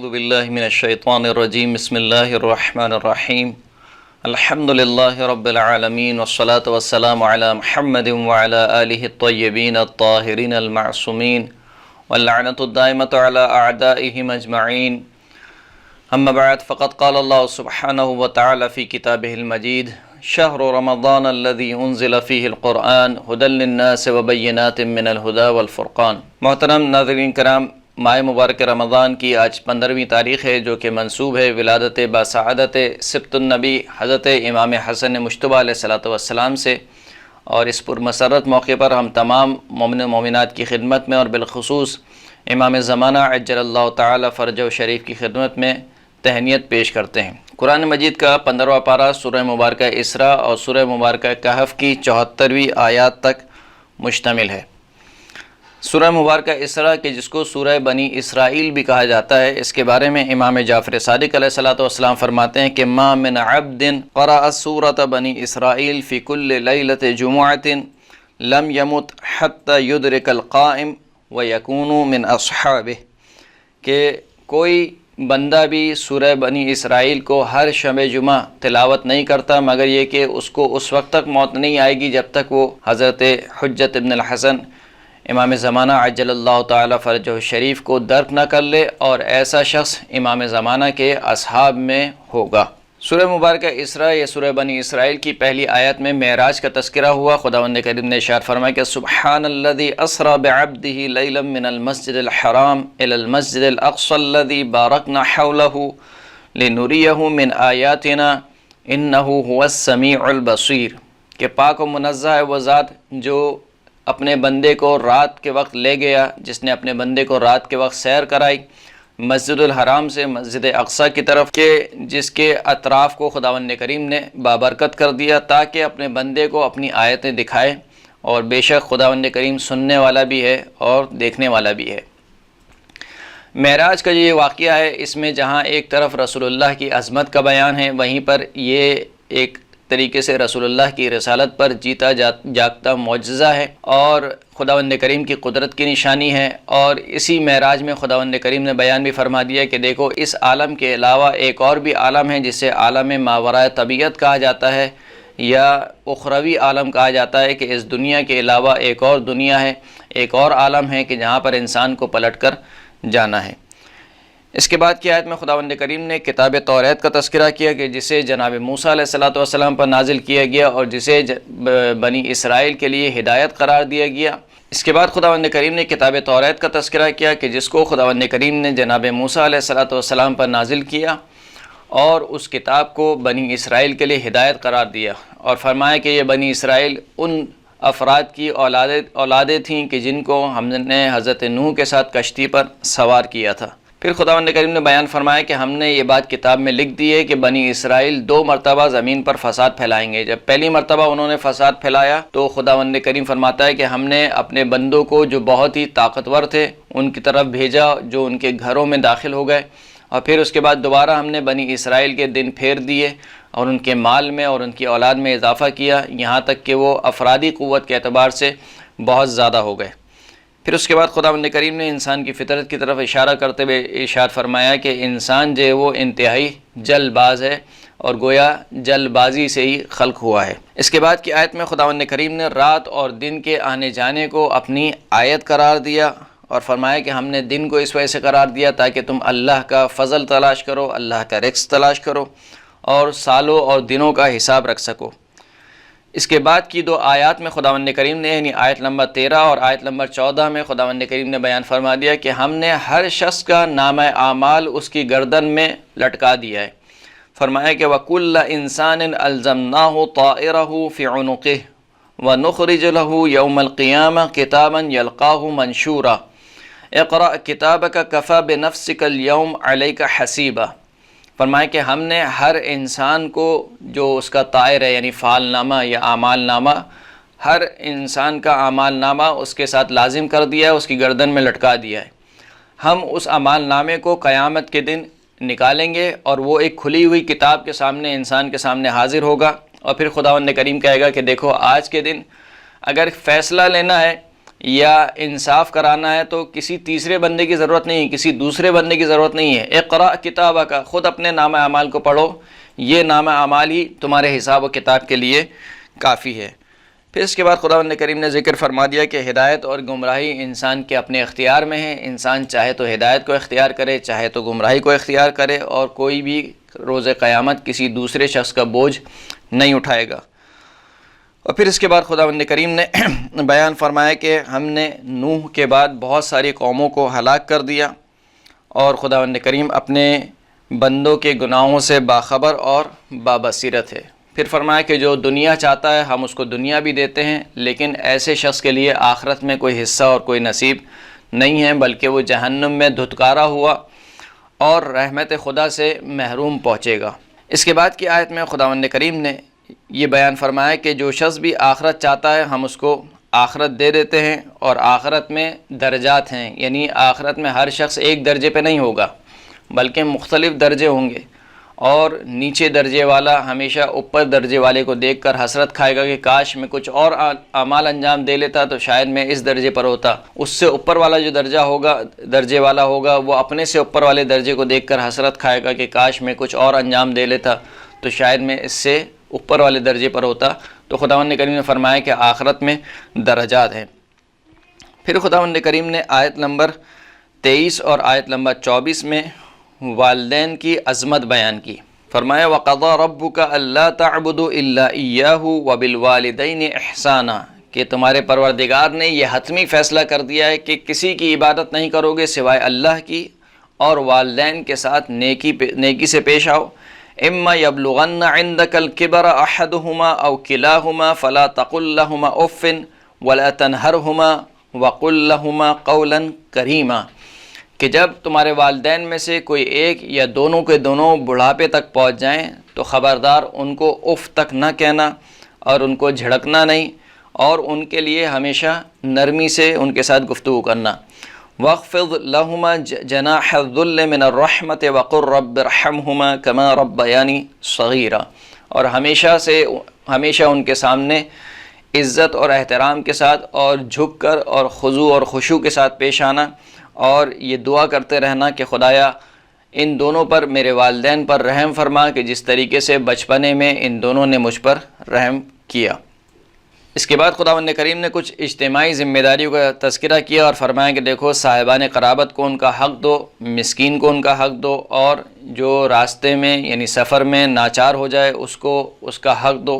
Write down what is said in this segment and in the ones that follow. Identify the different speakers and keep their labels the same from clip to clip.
Speaker 1: باللہ من الشیطان الرجیم بسم اللہ الرحمن الرحیم الحمد للہ رب العالمین والصلاة والسلام علی محمد وعلی آلہ الطیبین الطاہرین المعصومین واللعنۃ الدائمۃ علی اعدائہم اجمعین اما بعد فقد قال اللہ سبحانہ وتعالی فی کتابہ المجید شہر رمضان الذی انزل فیہ القرآن ھدی للناس وبینات من الھدی والفرقان۔ محترم ناظرین کرام، ماہ مبارک رمضان کی آج 15ویں تاریخ ہے، جو کہ منسوب ہے ولادت باسعادت سبط النبی حضرت امام حسن مجتبیٰ علیہ السلام سے، اور اس پرمسرت موقع پر ہم تمام مومن و مومنات کی خدمت میں اور بالخصوص امام زمانہ عجل اللہ تعالی فرجہ شریف کی خدمت میں تہنیت پیش کرتے ہیں۔ قرآن مجید کا 15واں پارہ سورہ مبارکہ اسراء اور سورہ مبارکہ کہف کی 74ویں آیات تک مشتمل ہے۔ سورہ مبارکہ اسراء کے جس کو سورہ بنی اسرائیل بھی کہا جاتا ہے، اس کے بارے میں امام جعفر صادق علیہ السلام فرماتے ہیں کہ ما من عبد قرأ سورۃ بنی اسرائیل فی کل لیلۃ جمعۃ لم یمت حتی یدرک القائم ویکون من اصحابہ، کہ کوئی بندہ بھی سورہ بنی اسرائیل کو ہر شب جمعہ تلاوت نہیں کرتا مگر یہ کہ اس کو اس وقت تک موت نہیں آئے گی جب تک وہ حضرت حجت ابن الحسن امام زمانہ عجل اللہ تعالی فرجہ شریف کو درک نہ کر لے، اور ایسا شخص امام زمانہ کے اصحاب میں ہوگا۔ سورہ مبارکہ اسراء یا سورہ بنی اسرائیل کی پہلی آیت میں معراج کا تذکرہ ہوا۔ خداوند کریم نے ارشاد فرمایا کہ سبحان الذی اسری بعبدہ لیلا من المسجد الحرام الی المسجد الاقصی الذی بارکنا حولہ لنریہ من آیاتنا انہ هو السمیع البصیر، کہ پاک و منزہ ہے وہ ذات جو اپنے بندے کو رات کے وقت لے گیا، جس نے اپنے بندے کو رات کے وقت سیر کرائی مسجد الحرام سے مسجد اقصی کی طرف، کہ جس کے اطراف کو خداوند کریم نے بابرکت کر دیا تاکہ اپنے بندے کو اپنی آیتیں دکھائے، اور بے شک خداوند کریم سننے والا بھی ہے اور دیکھنے والا بھی ہے۔ معراج کا جو یہ واقعہ ہے، اس میں جہاں ایک طرف رسول اللہ کی عظمت کا بیان ہے، وہیں پر یہ ایک طریقے سے رسول اللہ کی رسالت پر جیتا جاگتا معجزہ ہے اور خداوند کریم کی قدرت کی نشانی ہے۔ اور اسی معراج میں خداوند کریم نے بیان بھی فرما دیا کہ دیکھو، اس عالم کے علاوہ ایک اور بھی عالم ہے جسے عالم ماورائے طبیعت کہا جاتا ہے یا اخروی عالم کہا جاتا ہے، کہ اس دنیا کے علاوہ ایک اور دنیا ہے، ایک اور عالم ہے کہ جہاں پر انسان کو پلٹ کر جانا ہے۔ اس کے بعد کی آیت میں خداوند کریم نے کتاب توریت کا تذکرہ کیا کہ جسے جناب موسیٰ علیہ السلام پر نازل کیا گیا اور جسے بنی اسرائیل کے لیے ہدایت قرار دیا گیا۔ اس کے بعد خداوند کریم نے کتاب توریت کا تذکرہ کیا کہ جس کو خداوند کریم نے جناب موسیٰ علیہ السلام پر نازل کیا اور اس کتاب کو بنی اسرائیل کے لیے ہدایت قرار دیا، اور فرمایا کہ یہ بنی اسرائیل ان افراد کی اولادیں تھیں کہ جن کو ہم نے حضرت نوح کے ساتھ کشتی پر سوار کیا تھا۔ پھر خداوند کریم نے بیان فرمایا کہ ہم نے یہ بات کتاب میں لکھ دی ہے کہ بنی اسرائیل 2 مرتبہ زمین پر فساد پھیلائیں گے۔ جب پہلی مرتبہ انہوں نے فساد پھیلایا تو خداوند کریم فرماتا ہے کہ ہم نے اپنے بندوں کو جو بہت ہی طاقتور تھے ان کی طرف بھیجا، جو ان کے گھروں میں داخل ہو گئے، اور پھر اس کے بعد دوبارہ ہم نے بنی اسرائیل کے دن پھیر دیے اور ان کے مال میں اور ان کی اولاد میں اضافہ کیا، یہاں تک کہ وہ افرادی قوت کے اعتبار سے بہت زیادہ ہو گئے۔ پھر اس کے بعد خداوند کریم نے انسان کی فطرت کی طرف اشارہ کرتے ہوئے ارشاد فرمایا کہ انسان جو ہے وہ انتہائی جلد باز ہے اور گویا جلد بازی سے ہی خلق ہوا ہے۔ اس کے بعد کی آیت میں خداوند کریم نے رات اور دن کے آنے جانے کو اپنی آیت قرار دیا اور فرمایا کہ ہم نے دن کو اس وجہ سے قرار دیا تاکہ تم اللہ کا فضل تلاش کرو، اللہ کا رزق تلاش کرو اور سالوں اور دنوں کا حساب رکھ سکو۔ اس کے بعد کی 2 آیات میں خداوند کریم نے یعنی آیت نمبر 13 اور آیت نمبر 14 میں خداوند کریم نے بیان فرما دیا کہ ہم نے ہر شخص کا نامہ اعمال اس کی گردن میں لٹکا دیا ہے۔ فرمایا کہ وَكُلَّ إِنسَانٍ أَلْزَمْنَاهُ طَائِرَهُ فِي عُنُقِهِ وَنُخْرِجُ لَهُ يَوْمَ الْقِيَامَةِ كِتَابًا يَلْقَاهُ مَنْشُورًا اقرأ كِتَابَكَ كَفَى بِنَفْسِكَ الْيَوْمَ عَلَيْكَ حَسِيبًا۔ فرمایا کہ ہم نے ہر انسان کو جو اس کا طائر ہے یعنی فعال نامہ یا اعمال نامہ، ہر انسان کا اعمال نامہ اس کے ساتھ لازم کر دیا ہے، اس کی گردن میں لٹکا دیا ہے۔ ہم اس اعمال نامے کو قیامت کے دن نکالیں گے اور وہ ایک کھلی ہوئی کتاب کے سامنے انسان کے سامنے حاضر ہوگا، اور پھر خداوند کریم کہے گا کہ دیکھو آج کے دن اگر فیصلہ لینا ہے یا انصاف کرانا ہے تو کسی تیسرے بندے کی ضرورت نہیں ہے، کسی دوسرے بندے کی ضرورت نہیں ہے۔ اقرأ کتابک، خود اپنے نامہ اعمال کو پڑھو، یہ نامہ اعمال ہی تمہارے حساب و کتاب کے لیے کافی ہے۔ پھر اس کے بعد خداوند کریم نے ذکر فرما دیا کہ ہدایت اور گمراہی انسان کے اپنے اختیار میں ہے، انسان چاہے تو ہدایت کو اختیار کرے، چاہے تو گمراہی کو اختیار کرے، اور کوئی بھی روز قیامت کسی دوسرے شخص کا بوجھ نہیں اٹھائے گا۔ اور پھر اس کے بعد خداوند کریم نے بیان فرمایا کہ ہم نے نوح کے بعد بہت ساری قوموں کو ہلاک کر دیا، اور خداوند کریم اپنے بندوں کے گناہوں سے باخبر اور بابصیرت ہے۔ پھر فرمایا کہ جو دنیا چاہتا ہے ہم اس کو دنیا بھی دیتے ہیں، لیکن ایسے شخص کے لیے آخرت میں کوئی حصہ اور کوئی نصیب نہیں ہے، بلکہ وہ جہنم میں دھتکارا ہوا اور رحمت خدا سے محروم پہنچے گا۔ اس کے بعد کی آیت میں خداوند کریم نے یہ بیان فرمایا کہ جو شخص بھی آخرت چاہتا ہے ہم اس کو آخرت دے دیتے ہیں، اور آخرت میں درجات ہیں، یعنی آخرت میں ہر شخص ایک درجے پہ نہیں ہوگا بلکہ مختلف درجے ہوں گے، اور نیچے درجے والا ہمیشہ اوپر درجے والے کو دیکھ کر حسرت کھائے گا کہ کاش میں کچھ اور اعمال انجام دے لیتا تو شاید میں اس درجے پر ہوتا۔ اس سے اوپر والا جو درجے والا ہوگا وہ اپنے سے اوپر والے درجے کو دیکھ کر حسرت کھائے گا کہ کاش میں کچھ اور انجام دے لیتا تو شاید میں اس سے اوپر والے درجے پر ہوتا۔ تو خداوند کریم نے فرمایا کہ آخرت میں درجات ہیں۔ پھر خداوند کریم نے آیت نمبر 23 اور آیت نمبر 24 میں والدین کی عظمت بیان کی۔ فرمایا وَقَضَى رَبُّكَ أَلَّا تَعْبُدُوا إِلَّا إِيَّاهُ وَبِالْوَالِدَيْنِ إِحْسَانًا، کہ تمہارے پروردگار نے یہ حتمی فیصلہ کر دیا ہے کہ کسی کی عبادت نہیں کرو گے سوائے اللہ کی، اور والدین کے ساتھ نیکی سے پیش آؤ۔ اما یبلغن عندک الکبر احدہما او کلاہما فلا تقل لہما اف ولا تنہرہما وقل لہما قولا کریما، کہ جب تمہارے والدین میں سے کوئی ایک یا دونوں کے دونوں بڑھاپے تک پہنچ جائیں تو خبردار ان کو اف تک نہ کہنا اور ان کو جھڑکنا نہیں، اور ان کے لیے ہمیشہ نرمی سے ان کے ساتھ گفتگو کرنا۔ وَاخْفِضْ لَهُمَا جَنَاحَ الذُّلِّ مِنَ الرَّحْمَةِ وَقُلْ رَبِّ ارْحَمْهُمَا كَمَا رَبَّيَانِي صَغِيرًا، اور ہمیشہ ان کے سامنے عزت اور احترام کے ساتھ اور جھک کر اور خضوع اور خشوع کے ساتھ پیش آنا، اور یہ دعا کرتے رہنا کہ خدایا ان دونوں پر، میرے والدین پر رحم فرما کہ جس طریقے سے بچپنے میں ان دونوں نے مجھ پر رحم کیا۔ اس کے بعد خداوند کریم نے کچھ اجتماعی ذمہ داریوں کا تذکرہ کیا اور فرمایا کہ دیکھو صاحبان قرابت کو ان کا حق دو، مسکین کو ان کا حق دو، اور جو راستے میں یعنی سفر میں ناچار ہو جائے اس کو اس کا حق دو،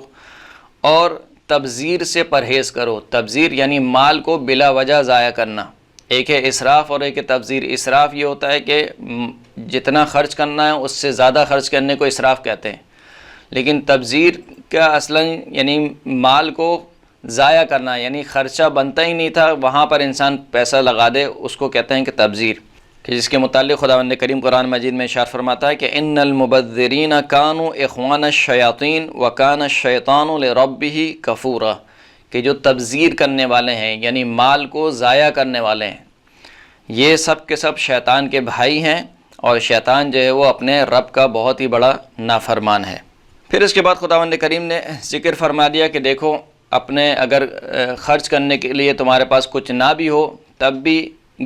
Speaker 1: اور تبذیر سے پرہیز کرو۔ تبذیر یعنی مال کو بلا وجہ ضائع کرنا، ایک ہے اسراف اور ایک ہے تبذیر۔ اسراف یہ ہوتا ہے کہ جتنا خرچ کرنا ہے اس سے زیادہ خرچ کرنے کو اسراف کہتے ہیں، لیکن تبذیر کا اصلاً یعنی مال کو ضائع کرنا، یعنی خرچہ بنتا ہی نہیں تھا وہاں پر انسان پیسہ لگا دے، اس کو کہتے ہیں کہ تبذیر، کہ جس کے متعلق خداوند کریم قرآن مجید میں ارشاد فرماتا ہے کہ ان المبذرین کانوا اخوان الشیاطین وکان الشیطان لربہ کفورا، کہ جو تبذیر کرنے والے ہیں یعنی مال کو ضائع کرنے والے ہیں یہ سب کے سب شیطان کے بھائی ہیں، اور شیطان جو ہے وہ اپنے رب کا بہت ہی بڑا نافرمان ہے۔ پھر اس کے بعد خداوند کریم نے ذکر فرما دیا کہ دیکھو اپنے اگر خرچ کرنے کے لیے تمہارے پاس کچھ نہ بھی ہو تب بھی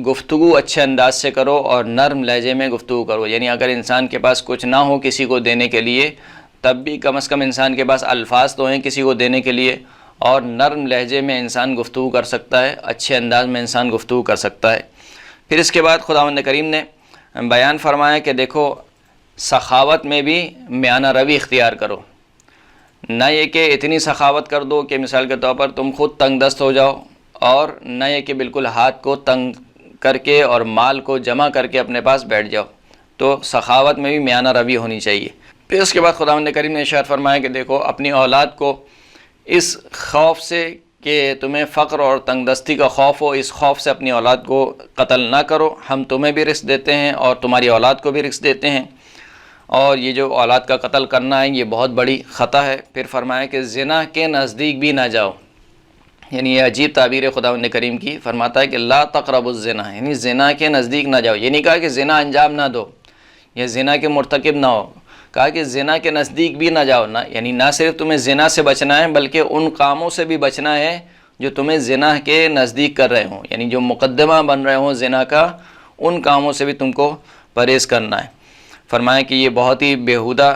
Speaker 1: گفتگو اچھے انداز سے کرو اور نرم لہجے میں گفتگو کرو، یعنی اگر انسان کے پاس کچھ نہ ہو کسی کو دینے کے لیے تب بھی کم از کم انسان کے پاس الفاظ تو ہیں کسی کو دینے کے لیے، اور نرم لہجے میں انسان گفتگو کر سکتا ہے، اچھے انداز میں انسان گفتگو کر سکتا ہے۔ پھر اس کے بعد خداوند کریم نے بیان فرمایا کہ دیکھو سخاوت میں بھی میانہ روی اختیار کرو، نہ یہ کہ اتنی سخاوت کر دو کہ مثال کے طور پر تم خود تنگ دست ہو جاؤ، اور نہ یہ کہ بالکل ہاتھ کو تنگ کر کے اور مال کو جمع کر کے اپنے پاس بیٹھ جاؤ۔ تو سخاوت میں بھی میانہ روی ہونی چاہیے۔ پھر اس کے بعد خداوند کریم نے ارشاد فرمایا کہ دیکھو اپنی اولاد کو اس خوف سے کہ تمہیں فقر اور تنگ دستی کا خوف ہو، اس خوف سے اپنی اولاد کو قتل نہ کرو، ہم تمہیں بھی رزق دیتے ہیں اور تمہاری اولاد کو بھی رزق دیتے ہیں، اور یہ جو اولاد کا قتل کرنا ہے یہ بہت بڑی خطا ہے۔ پھر فرمایا کہ زنا کے نزدیک بھی نہ جاؤ، یعنی یہ عجیب تعبیر ہے خداوند کریم کی، فرماتا ہے کہ لا تقربوا الزنا، یعنی زنا کے نزدیک نہ جاؤ، یہ نہیں کہا کہ زنا انجام نہ دو یا زنا کے مرتکب نہ ہو، کہا کہ زنا کے نزدیک بھی نہ جاؤ، نہ یعنی نہ صرف تمہیں زنا سے بچنا ہے بلکہ ان کاموں سے بھی بچنا ہے جو تمہیں زنا کے نزدیک کر رہے ہوں، یعنی جو مقدمہ بن رہے ہوں زنا کا، ان کاموں سے بھی تم کو پرہیز کرنا ہے۔ فرمایا کہ یہ بہت ہی بیہودہ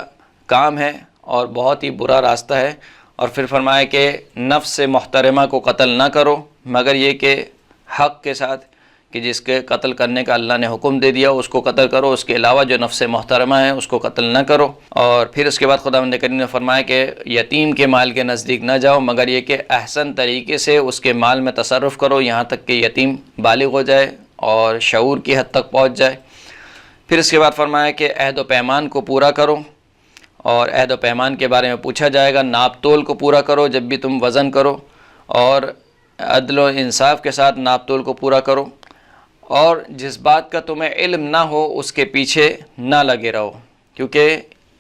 Speaker 1: کام ہے اور بہت ہی برا راستہ ہے۔ اور پھر فرمایا کہ نفس محترمہ کو قتل نہ کرو مگر یہ کہ حق کے ساتھ، کہ جس کے قتل کرنے کا اللہ نے حکم دے دیا اس کو قتل کرو، اس کے علاوہ جو نفس محترمہ ہے اس کو قتل نہ کرو۔ اور پھر اس کے بعد خداوند کریم نے فرمایا کہ یتیم کے مال کے نزدیک نہ جاؤ مگر یہ کہ احسن طریقے سے اس کے مال میں تصرف کرو یہاں تک کہ یتیم بالغ ہو جائے اور شعور کی حد تک پہنچ جائے۔ پھر اس کے بعد فرمایا کہ عہد و پیمان کو پورا کرو، اور عہد و پیمان کے بارے میں پوچھا جائے گا، ناپ تول کو پورا کرو جب بھی تم وزن کرو، اور عدل و انصاف کے ساتھ ناپ تول کو پورا کرو، اور جس بات کا تمہیں علم نہ ہو اس کے پیچھے نہ لگے رہو، کیونکہ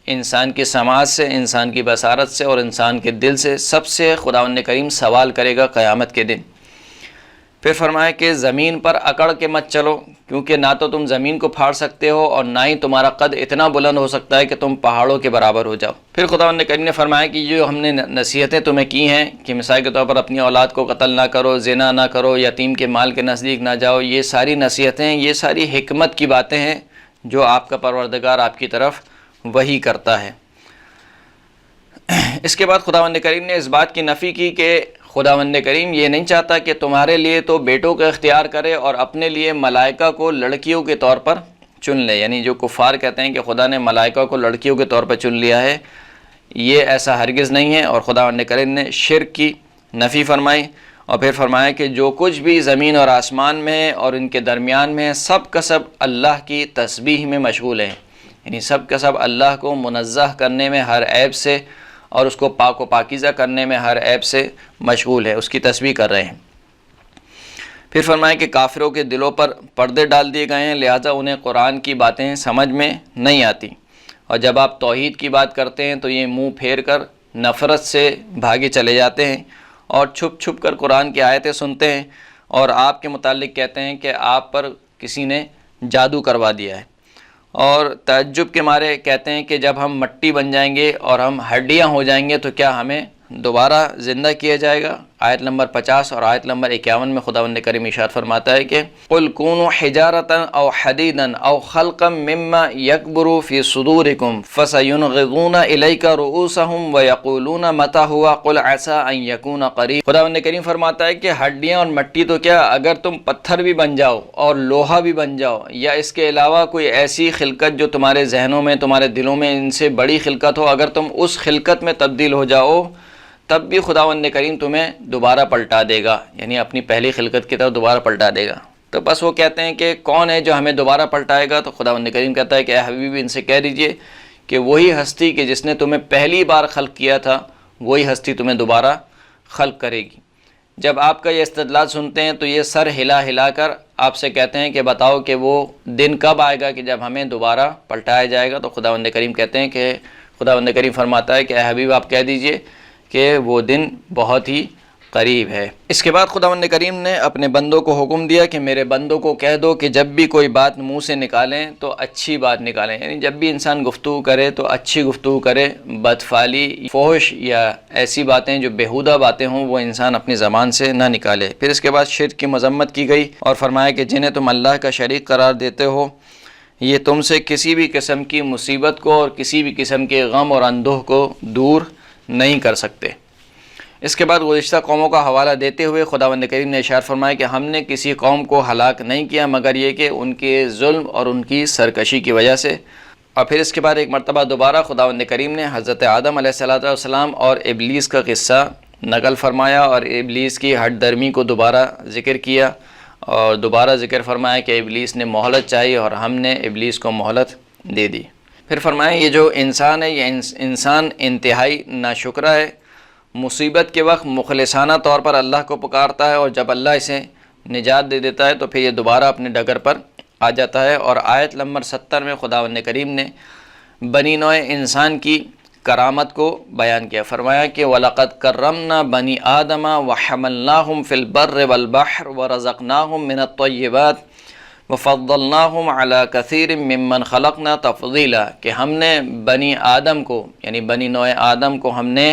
Speaker 1: انسان کی سماعت سے، انسان کی بصارت سے اور انسان کے دل سے سب سے خداوند کریم سوال کرے گا قیامت کے دن۔ پھر فرمایا کہ زمین پر اکڑ کے مت چلو، کیونکہ نہ تو تم زمین کو پھاڑ سکتے ہو اور نہ ہی تمہارا قد اتنا بلند ہو سکتا ہے کہ تم پہاڑوں کے برابر ہو جاؤ۔ پھر خداوند کریم نے فرمایا کہ جو ہم نے نصیحتیں تمہیں کی ہیں کہ مثال کے طور پر اپنی اولاد کو قتل نہ کرو، زنا نہ کرو، یتیم کے مال کے نزدیک نہ جاؤ، یہ ساری نصیحتیں، یہ ساری حکمت کی باتیں ہیں جو آپ کا پروردگار آپ کی طرف وحی کرتا ہے۔ اس کے بعد خداوند کریم نے اس بات کی نفی کی کہ خداوند کریم یہ نہیں چاہتا کہ تمہارے لیے تو بیٹوں کا اختیار کرے اور اپنے لیے ملائکہ کو لڑکیوں کے طور پر چن لے، یعنی جو کفار کہتے ہیں کہ خدا نے ملائکہ کو لڑکیوں کے طور پر چن لیا ہے، یہ ایسا ہرگز نہیں ہے۔ اور خداوند کریم نے شرک کی نفی فرمائی، اور پھر فرمایا کہ جو کچھ بھی زمین اور آسمان میں ہے اور ان کے درمیان میں ہے سب کا سب اللہ کی تسبیح میں مشغول ہے، یعنی سب کا سب اللہ کو منزہ کرنے میں ہر عیب سے اور اس کو پاک و پاکیزہ کرنے میں ہر عیب سے مشغول ہے، اس کی تسبیح کر رہے ہیں۔ پھر فرمایا کہ کافروں کے دلوں پر پردے ڈال دیے گئے ہیں، لہٰذا انہیں قرآن کی باتیں سمجھ میں نہیں آتی، اور جب آپ توحید کی بات کرتے ہیں تو یہ منہ پھیر کر نفرت سے بھاگے چلے جاتے ہیں اور چھپ چھپ کر قرآن کی آیتیں سنتے ہیں اور آپ کے متعلق کہتے ہیں کہ آپ پر کسی نے جادو کروا دیا ہے، اور تعجب کے مارے کہتے ہیں کہ جب ہم مٹی بن جائیں گے اور ہم ہڈیاں ہو جائیں گے تو کیا ہمیں دوبارہ زندہ کیا جائے گا۔ آیت نمبر 50 اور آیت نمبر 51 میں خداوند کریم ارشاد فرماتا ہے کہ قُلْ كُونُوا حِجَارَةً أَوْ حَدِيدًا أَوْ خَلْقًا مِّمَّا يَكْبُرُ فِي صُدُورِكُمْ فَسَيُنْغِضُونَ إِلَيْكَ رُؤُوسَهُمْ وَيَقُولُونَ مَتَىٰ هُوَ قُلْ عَسَىٰ أَن يَكُونَ قَرِيبًا۔ خداوند کریم فرماتا ہے کہ ہڈیاں اور مٹی تو کیا، اگر تم پتھر بھی بن جاؤ اور لوہا بھی بن جاؤ، یا اس کے علاوہ کوئی ایسی خلقت جو تمہارے ذہنوں میں، تمہارے دلوں میں ان سے بڑی خلقت ہو، اگر تم اس خلقت میں تبدیل ہو جاؤ تب بھی خداوند کریم تمہیں دوبارہ پلٹا دے گا، یعنی اپنی پہلی خلقت کی طرف دوبارہ پلٹا دے گا۔ تو بس وہ کہتے ہیں کہ کون ہے جو ہمیں دوبارہ پلٹائے گا، تو خداوند کریم کہتا ہے کہ اے حبیب ان سے کہہ دیجئے کہ وہی ہستی کہ جس نے تمہیں پہلی بار خلق کیا تھا وہی ہستی تمہیں دوبارہ خلق کرے گی۔ جب آپ کا یہ استدلال سنتے ہیں تو یہ سر ہلا ہلا کر آپ سے کہتے ہیں کہ بتاؤ کہ وہ دن کب آئے گا کہ جب ہمیں دوبارہ پلٹایا جائے گا، تو خداوند کریم کہتے ہیں کہ خداوند کریم فرماتا ہے کہ اے حبیب آپ کہہ دیجئے کہ وہ دن بہت ہی قریب ہے۔ اس کے بعد خداوند کریم نے اپنے بندوں کو حکم دیا کہ میرے بندوں کو کہہ دو کہ جب بھی کوئی بات منہ سے نکالیں تو اچھی بات نکالیں، یعنی جب بھی انسان گفتگو کرے تو اچھی گفتگو کرے، بدفعلی، فحش یا ایسی باتیں جو بیہودہ باتیں ہوں وہ انسان اپنی زبان سے نہ نکالے۔ پھر اس کے بعد شرک کی مذمت کی گئی اور فرمایا کہ جنہیں تم اللہ کا شریک قرار دیتے ہو یہ تم سے کسی بھی قسم کی مصیبت کو اور کسی بھی قسم کے غم اور اندوہ کو دور نہیں کر سکتے۔ اس کے بعد گزشتہ قوموں کا حوالہ دیتے ہوئے خداوند کریم نے ارشاد فرمایا کہ ہم نے کسی قوم کو ہلاک نہیں کیا مگر یہ کہ ان کے ظلم اور ان کی سرکشی کی وجہ سے۔ اور پھر اس کے بعد ایک مرتبہ دوبارہ خداوند کریم نے حضرت آدم علیہ السلام اور ابلیس کا قصہ نقل فرمایا اور ابلیس کی ہٹ درمی کو دوبارہ ذکر کیا، اور دوبارہ ذکر فرمایا کہ ابلیس نے مہلت چاہی اور ہم نے ابلیس کو مہلت دے دی۔ پھر فرمایا یہ جو انسان ہے یہ انسان انتہائی ناشکرا ہے، مصیبت کے وقت مخلصانہ طور پر اللہ کو پکارتا ہے اور جب اللہ اسے نجات دے دیتا ہے تو پھر یہ دوبارہ اپنے ڈگر پر آ جاتا ہے۔ اور آیت نمبر 70 میں خداوند کریم نے بنی نوع انسان کی کرامت کو بیان کیا، فرمایا کہ وَلَقَدْ كَرَّمْنَا بَنِي آدَمَ وَحَمَلْنَاهُمْ فِي الْبَرِّ وَالْبَحْرِ وَرَزَقْنَاهُمْ مِنَ الطَّيِّبَاتِ وَفَضَّلْنَاهُمْ عَلَى كَثِيرٍ مِّمَّنْ خَلَقْنَا تَفْضِيلًا، کہ ہم نے بنی آدم کو، یعنی بنی نوع آدم کو ہم نے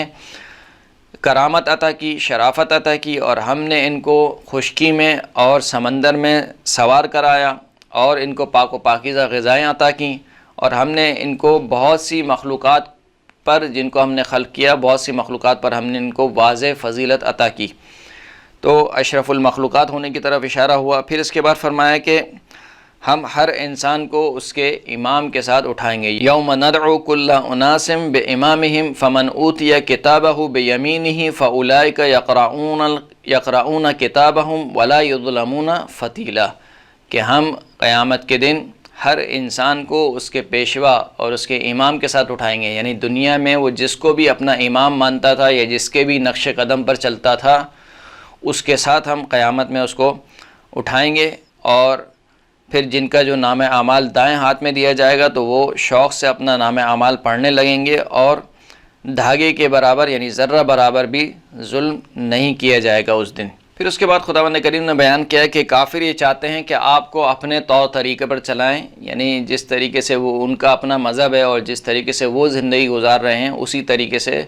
Speaker 1: کرامت عطا کی، شرافت عطا کی، اور ہم نے ان کو خشکی میں اور سمندر میں سوار کرایا، اور ان کو پاک و پاکیزہ غذائیں عطا کیں، اور ہم نے ان کو بہت سی مخلوقات پر، جن کو ہم نے خلق کیا، بہت سی مخلوقات پر ہم نے ان کو واضح فضیلت عطا کی۔ تو اشرف المخلوقات ہونے کی طرف اشارہ ہوا۔ پھر اس کے بعد فرمایا کہ ہم ہر انسان کو اس کے امام کے ساتھ اٹھائیں گے۔ یوم ندعو کل اناس بامامہم فمن اوتی کتابہ بیمینہ فاولئک یقرؤون کتابہم ولا یظلمون فتیلا، کہ ہم قیامت کے دن ہر انسان کو اس کے پیشوا اور اس کے امام کے ساتھ اٹھائیں گے، یعنی دنیا میں وہ جس کو بھی اپنا امام مانتا تھا یا جس کے بھی نقش قدم پر چلتا تھا، اس کے ساتھ ہم قیامت میں اس کو اٹھائیں گے، اور پھر جن کا جو نام اعمال دائیں ہاتھ میں دیا جائے گا تو وہ شوق سے اپنا نام اعمال پڑھنے لگیں گے، اور دھاگے کے برابر یعنی ذرہ برابر بھی ظلم نہیں کیا جائے گا اس دن۔ پھر اس کے بعد خداوند کریم نے بیان کیا کہ کافر یہ چاہتے ہیں کہ آپ کو اپنے طور طریقے پر چلائیں، یعنی جس طریقے سے وہ ان کا اپنا مذہب ہے اور جس طریقے سے وہ زندگی گزار رہے ہیں اسی طریقے سے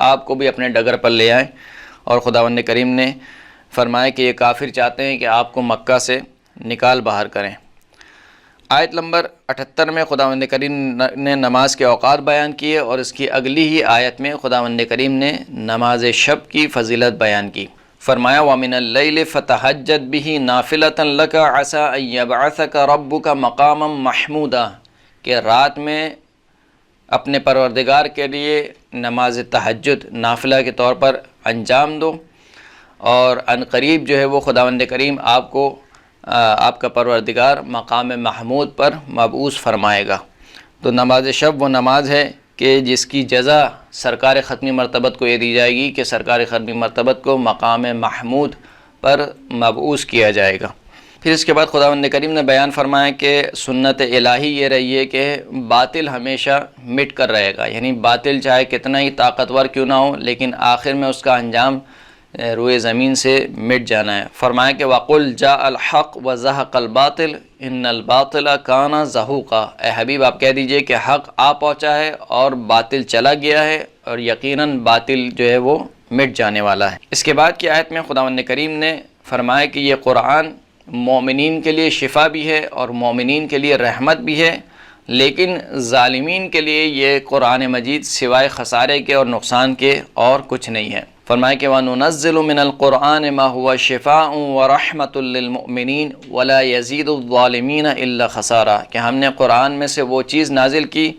Speaker 1: آپ کو بھی اپنے ڈگر پر لے آئیں، اور خداوند کریم نے فرمایا کہ یہ کافر چاہتے ہیں کہ آپ کو مکہ سے نکال باہر کریں۔ آیت نمبر 78 میں خداوند کریم نے نماز کے اوقات بیان کیے، اور اس کی اگلی ہی آیت میں خداوند کریم نے نماز شب کی فضیلت بیان کی۔ فرمایا وَمِنَ اللَّيْلِ فَتَہَجَّدْ بِهِ نَافِلَةً لَكَ عَسَىٰ أَن يَبْعَثَكَ رَبُّكَ مَقَامًا مَحْمُودًا، کہ رات میں اپنے پروردگار کے لیے نماز تہجد نافلہ کے طور پر انجام دو، اور ان قریب جو ہے وہ خداوند کریم آپ کو آپ کا پروردگار مقام محمود پر مبعوث فرمائے گا۔ تو نماز شب وہ نماز ہے کہ جس کی جزا سرکار ختمی مرتبت کو یہ دی جائے گی کہ سرکار ختمی مرتبت کو مقام محمود پر مبعوث کیا جائے گا۔ پھر اس کے بعد خداوند کریم نے بیان فرمایا کہ سنت الہی یہ رہی ہے کہ باطل ہمیشہ مٹ کر رہے گا، یعنی باطل چاہے کتنا ہی طاقتور کیوں نہ ہو لیکن آخر میں اس کا انجام روئے زمین سے مٹ جانا ہے۔ فرمایا کہ وَقُلْ جَاءَ الْحَقُّ وَزَهَقَ الْبَاطِلُ إِنَّ الْبَاطِلَ كَانَ زَهُوقًا، اے حبیب آپ کہہ دیجئے کہ حق آ پہنچا ہے اور باطل چلا گیا ہے، اور یقیناً باطل جو ہے وہ مٹ جانے والا ہے۔ اس کے بعد کی آیت میں خداوند کریم نے فرمایا کہ یہ قرآن مومنین کے لیے شفا بھی ہے اور مومنین کے لیے رحمت بھی ہے، لیکن ظالمین کے لیے یہ قرآن مجید سوائے خسارے کے اور نقصان کے اور کچھ نہیں ہے۔ فرمایا کہ وَنُنَزِّلُ مِنَ الْقُرْآنِ مَا هُوَ شِفَاءٌ وَرَحْمَةٌ لِّلْمُؤْمِنِينَ وَلَا يَزِيدُ الظَّالِمِينَ إِلَّا خَسَارًا، کہ ہم نے قرآن میں سے وہ چیز نازل کی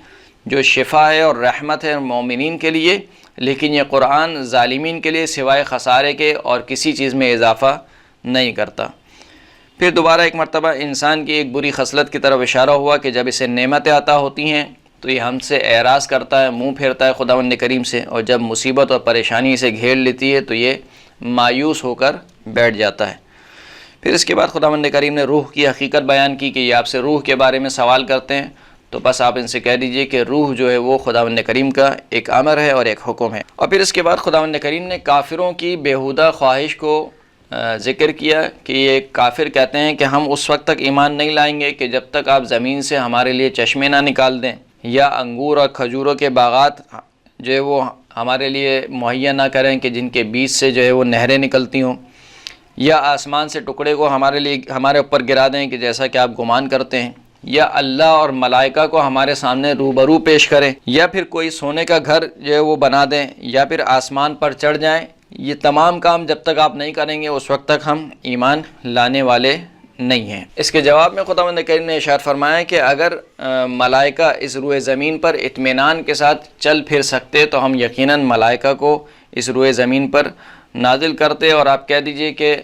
Speaker 1: جو شفا ہے اور رحمت ہے مومنین کے لیے، لیکن یہ قرآن ظالمین کے لیے سوائے خسارے کے اور کسی چیز میں اضافہ نہیں کرتا۔ پھر دوبارہ ایک مرتبہ انسان کی ایک بری خصلت کی طرف اشارہ ہوا کہ جب اسے نعمتیں عطا ہوتی ہیں تو یہ ہم سے اعراض کرتا ہے، منہ پھیرتا ہے خداوند کریم سے، اور جب مصیبت اور پریشانی اسے گھیر لیتی ہے تو یہ مایوس ہو کر بیٹھ جاتا ہے۔ پھر اس کے بعد خداوند کریم نے روح کی حقیقت بیان کی کہ یہ آپ سے روح کے بارے میں سوال کرتے ہیں، تو بس آپ ان سے کہہ دیجئے کہ روح جو ہے وہ خداوند کریم کا ایک امر ہے اور ایک حکم ہے۔ اور پھر اس کے بعد خداوند کریم نے کافروں کی بیہودہ خواہش کو ذکر کیا کہ یہ کافر کہتے ہیں کہ ہم اس وقت تک ایمان نہیں لائیں گے کہ جب تک آپ زمین سے ہمارے لیے چشمے نہ نکال دیں، یا انگور اور کھجوروں کے باغات جو ہے وہ ہمارے لیے مہیا نہ کریں کہ جن کے بیچ سے جو ہے وہ نہریں نکلتی ہوں، یا آسمان سے ٹکڑے کو ہمارے اوپر گرا دیں کہ جیسا کہ آپ گمان کرتے ہیں، یا اللہ اور ملائکہ کو ہمارے سامنے روبرو پیش کریں، یا پھر کوئی سونے کا گھر جو ہے وہ بنا دیں، یا پھر آسمان پر چڑھ جائیں۔ یہ تمام کام جب تک آپ نہیں کریں گے اس وقت تک ہم ایمان لانے والے نہیں ہیں۔ اس کے جواب میں خداوند کریم نے ارشاد فرمایا کہ اگر ملائکہ اس روئے زمین پر اطمینان کے ساتھ چل پھر سکتے تو ہم یقیناً ملائکہ کو اس روئے زمین پر نازل کرتے، اور آپ کہہ دیجئے کہ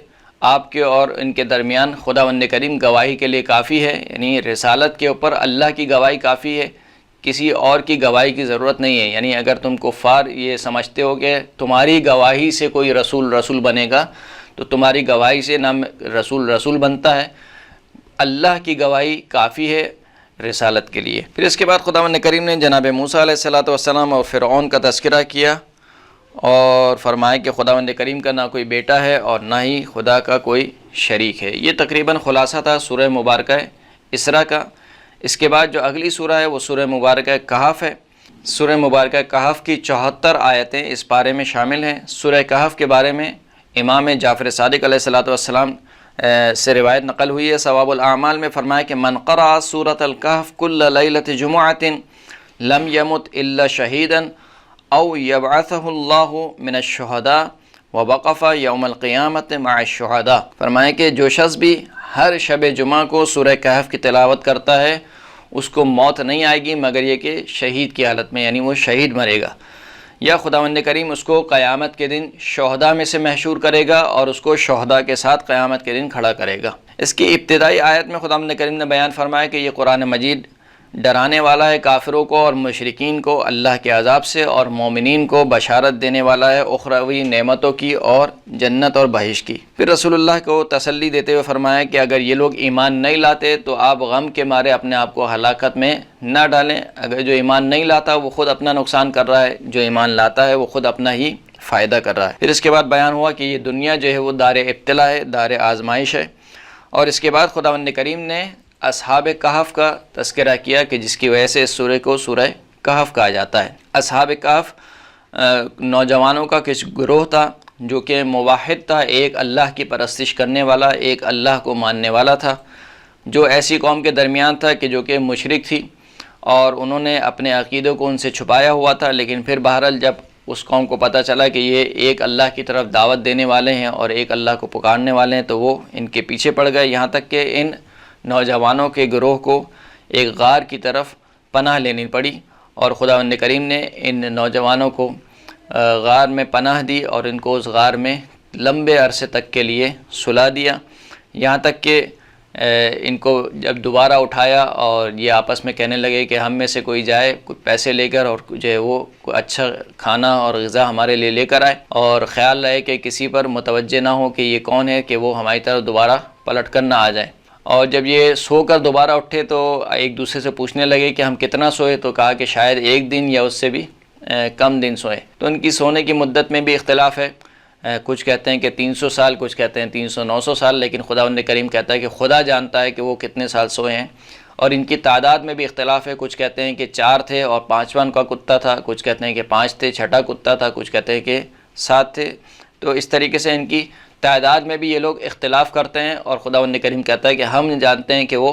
Speaker 1: آپ کے اور ان کے درمیان خداوند کریم گواہی کے لیے کافی ہے، یعنی رسالت کے اوپر اللہ کی گواہی کافی ہے، کسی اور کی گواہی کی ضرورت نہیں ہے۔ یعنی اگر تم کفار یہ سمجھتے ہو کہ تمہاری گواہی سے کوئی رسول بنے گا تو تمہاری گواہی سے نہ رسول بنتا ہے، اللہ کی گواہی کافی ہے رسالت کے لیے۔ پھر اس کے بعد خداوند کریم نے جناب موسیٰ علیہ السلام اور فرعون کا تذکرہ کیا، اور فرمایا کہ خداوند کریم کا نہ کوئی بیٹا ہے اور نہ ہی خدا کا کوئی شریک ہے۔ یہ تقریباً خلاصہ تھا سورہ مبارکہ اسراء کا۔ اس کے بعد جو اگلی سورہ ہے وہ سورہ مبارکہ کہف ہے۔ سورہ مبارکہ کہف کی 74 آیتیں اس پارے میں شامل ہیں۔ سورہ کہف کے بارے میں امام جعفر صادق علیہ السلام سے روایت نقل ہوئی ہے۔ ثواب الاعمال میں فرمایا کہ من قرأ سورۃ الکہف کل لیلۃ جمعۃ لم یمت الا شہیدا او یبعثہ اللہ من الشہداء ووقف یوم القیامت مع الشہداء۔ فرمایا کہ جو شخص بھی ہر شب جمعہ کو سورہ کہف کی تلاوت کرتا ہے اس کو موت نہیں آئے گی مگر یہ کہ شہید کی حالت میں، یعنی وہ شہید مرے گا، یا خداوند کریم اس کو قیامت کے دن شہداء میں سے محشور کرے گا اور اس کو شہداء کے ساتھ قیامت کے دن کھڑا کرے گا۔ اس کی ابتدائی آیت میں خداوند کریم نے بیان فرمایا کہ یہ قرآن مجید ڈرانے والا ہے کافروں کو اور مشرکین کو اللہ کے عذاب سے، اور مومنین کو بشارت دینے والا ہے اخروی نعمتوں کی اور جنت اور بہشت کی۔ پھر رسول اللہ کو تسلی دیتے ہوئے فرمایا کہ اگر یہ لوگ ایمان نہیں لاتے تو آپ غم کے مارے اپنے آپ کو ہلاکت میں نہ ڈالیں۔ اگر جو ایمان نہیں لاتا وہ خود اپنا نقصان کر رہا ہے، جو ایمان لاتا ہے وہ خود اپنا ہی فائدہ کر رہا ہے۔ پھر اس کے بعد بیان ہوا کہ یہ دنیا جو ہے وہ دار ابتلا ہے، دار آزمائش ہے، اور اس کے بعد خداوند کریم نے اصحاب کہف کا تذکرہ کیا کہ جس کی وجہ سے اس سورہ کو سورہ کہف کہا جاتا ہے۔ اصحاب کہف نوجوانوں کا کچھ گروہ تھا جو کہ موحد تھا، ایک اللہ کی پرستش کرنے والا، ایک اللہ کو ماننے والا تھا، جو ایسی قوم کے درمیان تھا کہ جو کہ مشرک تھی اور انہوں نے اپنے عقیدوں کو ان سے چھپایا ہوا تھا، لیکن پھر بہرحال جب اس قوم کو پتہ چلا کہ یہ ایک اللہ کی طرف دعوت دینے والے ہیں اور ایک اللہ کو پکارنے والے ہیں تو وہ ان کے پیچھے پڑ گئے، یہاں تک کہ ان نوجوانوں کے گروہ کو ایک غار کی طرف پناہ لینی پڑی، اور خداوند کریم نے ان نوجوانوں کو غار میں پناہ دی اور ان کو اس غار میں لمبے عرصے تک کے لیے سلا دیا، یہاں تک کہ ان کو جب دوبارہ اٹھایا اور یہ آپس میں کہنے لگے کہ ہم میں سے کوئی جائے کچھ پیسے لے کر اور جو ہے وہ کوئی اچھا کھانا اور غذا ہمارے لیے لے کر آئے، اور خیال رہے کہ کسی پر متوجہ نہ ہو کہ یہ کون ہے کہ وہ ہماری طرف دوبارہ پلٹ کر نہ آ جائے۔ اور جب یہ سو کر دوبارہ اٹھے تو ایک دوسرے سے پوچھنے لگے کہ ہم کتنا سوئے، تو کہا کہ شاید ایک دن یا اس سے بھی کم دن سوئے۔ تو ان کی سونے کی مدت میں بھی اختلاف ہے، کچھ کہتے ہیں کہ 300 سال، کچھ کہتے ہیں 300-900 سال، لیکن خداوند کریم کہتا ہے کہ خدا جانتا ہے کہ وہ کتنے سال سوئے ہیں۔ اور ان کی تعداد میں بھی اختلاف ہے، کچھ کہتے ہیں کہ 4 تھے اور 5واں کا کتا تھا، کچھ کہتے ہیں کہ 5 تھے، 6واں کتا تھا، کچھ کہتے ہیں کہ 7 تھے۔ تو اس طریقے سے ان کی تعداد میں بھی یہ لوگ اختلاف کرتے ہیں، اور خداوند کریم کہتا ہے کہ ہم جانتے ہیں کہ وہ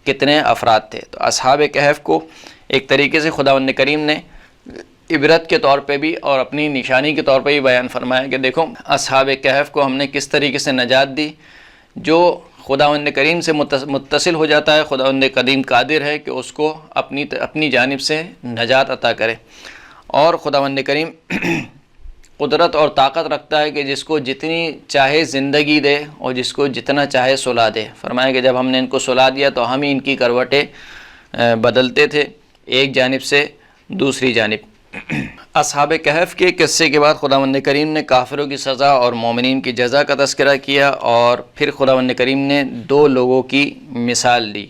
Speaker 1: کتنے افراد تھے۔ تو اصحاب کہف کو ایک طریقے سے خداوند کریم نے عبرت کے طور پہ بھی اور اپنی نشانی کے طور پہ بھی بیان فرمایا کہ دیکھو اصحاب کہف کو ہم نے کس طریقے سے نجات دی۔ جو خداوند کریم سے متصل ہو جاتا ہے، خداوند قدیم قادر ہے کہ اس کو اپنی جانب سے نجات عطا کرے، اور خداوند کریم قدرت اور طاقت رکھتا ہے کہ جس کو جتنی چاہے زندگی دے اور جس کو جتنا چاہے سلا دے۔ فرمایا کہ جب ہم نے ان کو سلا دیا تو ہم ہی ان کی کروٹیں بدلتے تھے ایک جانب سے دوسری جانب۔ اصحاب کہف کے قصے کے بعد خداوند کریم نے کافروں کی سزا اور مومنین کی جزا کا تذکرہ کیا، اور پھر خداوند کریم نے 2 لوگوں کی مثال دی،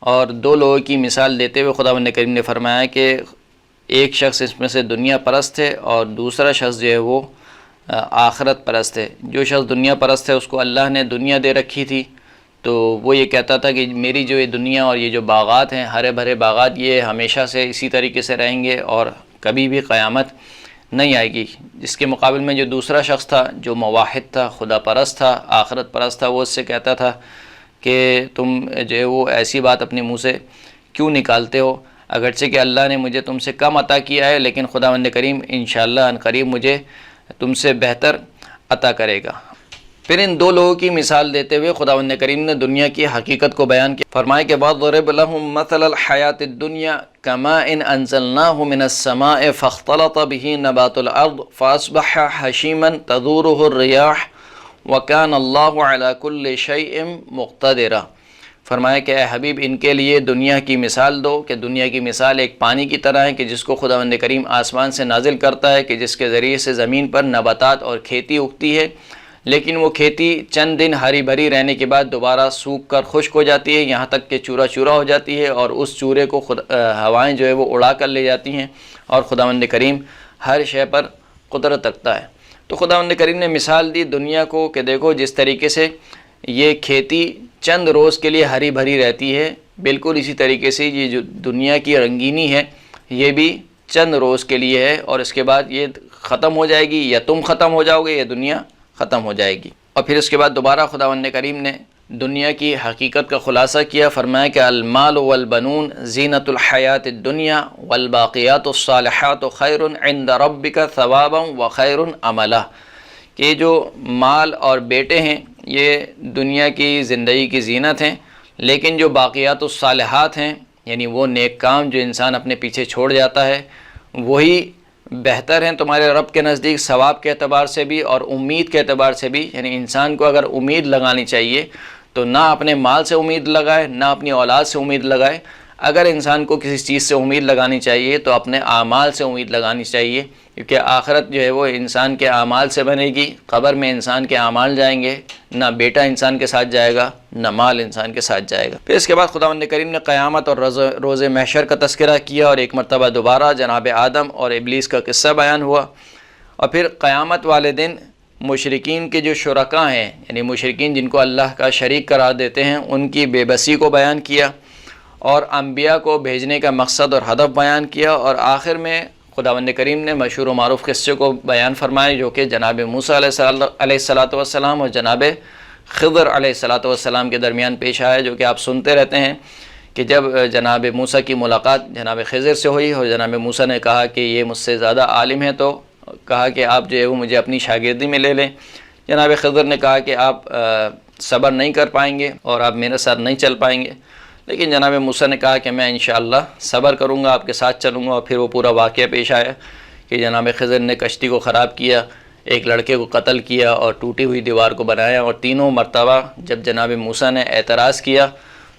Speaker 1: اور 2 لوگوں کی مثال دیتے ہوئے خداوند کریم نے فرمایا کہ ایک شخص اس میں سے دنیا پرست ہے اور دوسرا شخص جو ہے وہ آخرت پرست ہے۔ جو شخص دنیا پرست ہے اس کو اللہ نے دنیا دے رکھی تھی، تو وہ یہ کہتا تھا کہ میری جو یہ دنیا اور یہ جو باغات ہیں، ہرے بھرے باغات، یہ ہمیشہ سے اسی طریقے سے رہیں گے اور کبھی بھی قیامت نہیں آئے گی۔ جس کے مقابل میں جو دوسرا شخص تھا جو موحد تھا، خدا پرست تھا، آخرت پرست تھا، وہ اس سے کہتا تھا کہ تم جو ہے وہ ایسی بات اپنے منہ سے کیوں نکالتے ہو، اگرچہ کہ اللہ نے مجھے تم سے کم عطا کیا ہے، لیکن خداوند کریم انشاءاللہ ان قریب مجھے تم سے بہتر عطا کرے گا۔ پھر ان 2 لوگوں کی مثال دیتے ہوئے خداوند کریم نے دنیا کی حقیقت کو بیان کیا۔ فرمائے کہ وَضْرِبْ لَهُم مَثَلَ الْحَيَاةِ الدُّنْيَا كَمَاءٍ أَنزَلْنَاهُ مِنَ السَّمَاءِ فَاخْتَلَطَ بِهِ نَبَاتُ الْأَرْضِ فَأَصْبَحَ هَشِيمًا تَذُرُهُ الرِّيَاحُ وَكَانَ اللَّهُ عَلَى كُلِّ شَيْءٍ مُقْتَدِرًا۔ فرمایا کہ اے حبیب ان کے لیے دنیا کی مثال دو کہ دنیا کی مثال ایک پانی کی طرح ہے کہ جس کو خداوند کریم آسمان سے نازل کرتا ہے، کہ جس کے ذریعے سے زمین پر نباتات اور کھیتی اگتی ہے، لیکن وہ کھیتی چند دن ہری بھری رہنے کے بعد دوبارہ سوکھ کر خشک ہو جاتی ہے، یہاں تک کہ چورا چورا ہو جاتی ہے، اور اس چورے کو ہوائیں جو ہے وہ اڑا کر لے جاتی ہیں، اور خداوند کریم ہر شے پر قدرت رکھتا ہے۔ تو خداوند کریم نے مثال دی دنیا کو کہ دیکھو جس طریقے سے یہ کھیتی چند روز کے لیے ہری بھری رہتی ہے، بالکل اسی طریقے سے یہ جو دنیا کی رنگینی ہے یہ بھی چند روز کے لیے ہے، اور اس کے بعد یہ ختم ہو جائے گی، یا تم ختم ہو جاؤ گے یا دنیا ختم ہو جائے گی۔ اور پھر اس کے بعد دوبارہ خداوند کریم نے دنیا کی حقیقت کا خلاصہ کیا، فرمایا کہ المال والبنون زینت الحیات الدنیا والباقیات الصالحات خیر عند ربک ثوابا وخیر عملا، کہ جو مال اور بیٹے ہیں یہ دنیا کی زندگی کی زینت ہیں، لیکن جو باقیات الصالحات ہیں یعنی وہ نیک کام جو انسان اپنے پیچھے چھوڑ جاتا ہے وہی بہتر ہیں تمہارے رب کے نزدیک، ثواب کے اعتبار سے بھی اور امید کے اعتبار سے بھی۔ یعنی انسان کو اگر امید لگانی چاہیے تو نہ اپنے مال سے امید لگائے، نہ اپنی اولاد سے امید لگائے۔ اگر انسان کو کسی چیز سے امید لگانی چاہیے تو اپنے اعمال سے امید لگانی چاہیے، کیونکہ آخرت جو ہے وہ انسان کے اعمال سے بنے گی۔ قبر میں انسان کے اعمال جائیں گے، نہ بیٹا انسان کے ساتھ جائے گا، نہ مال انسان کے ساتھ جائے گا۔ پھر اس کے بعد خداوند کریم نے قیامت اور روز محشر کا تذکرہ کیا، اور ایک مرتبہ دوبارہ جناب آدم اور ابلیس کا قصہ بیان ہوا، اور پھر قیامت والے دن مشرکین کے جو شرکاء ہیں، یعنی مشرکین جن کو اللہ کا شریک قرار دیتے ہیں، ان کی بے بسی کو بیان کیا، اور انبیاء کو بھیجنے کا مقصد اور ہدف بیان کیا، اور آخر میں خداوند کریم نے مشہور و معروف قصے کو بیان فرمائے جو کہ جناب موسیٰ علیہ السلام اور جناب خضر علیہ السلام کے درمیان پیش آیا، جو کہ آپ سنتے رہتے ہیں کہ جب جناب موسیٰ کی ملاقات جناب خضر سے ہوئی اور جناب موسیٰ نے کہا کہ یہ مجھ سے زیادہ عالم ہے، تو کہا کہ آپ جو ہے وہ مجھے اپنی شاگردی میں لے لیں۔ جناب خضر نے کہا کہ آپ صبر نہیں کر پائیں گے اور آپ میرے ساتھ نہیں چل پائیں گے، لیکن جناب موسیٰ نے کہا کہ میں انشاءاللہ صبر کروں گا، آپ کے ساتھ چلوں گا۔ اور پھر وہ پورا واقعہ پیش آیا کہ جناب خضر نے کشتی کو خراب کیا، ایک لڑکے کو قتل کیا اور ٹوٹی ہوئی دیوار کو بنایا، اور تینوں مرتبہ جب جناب موسیٰ نے اعتراض کیا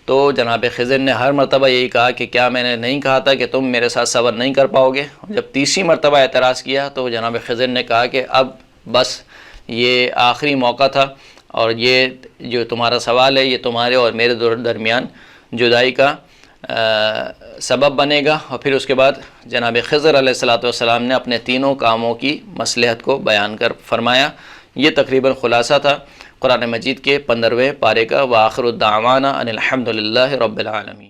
Speaker 1: تو جناب خضر نے ہر مرتبہ یہی کہا کہ کیا میں نے نہیں کہا تھا کہ تم میرے ساتھ صبر نہیں کر پاؤ گے؟ جب تیسری مرتبہ اعتراض کیا تو جناب خضر نے کہا کہ اب بس یہ آخری موقع تھا، اور یہ جو تمہارا سوال ہے یہ تمہارے اور میرے درمیان جدائی کا سبب بنے گا۔ اور پھر اس کے بعد جناب خضر علیہ السلام نے اپنے تینوں کاموں کی مصلحت کو بیان کر فرمایا۔ یہ تقریباً خلاصہ تھا قرآن مجید کے 15ویں پارے کا۔ وآخر الدعوانا ان الحمد للہ رب العالمین۔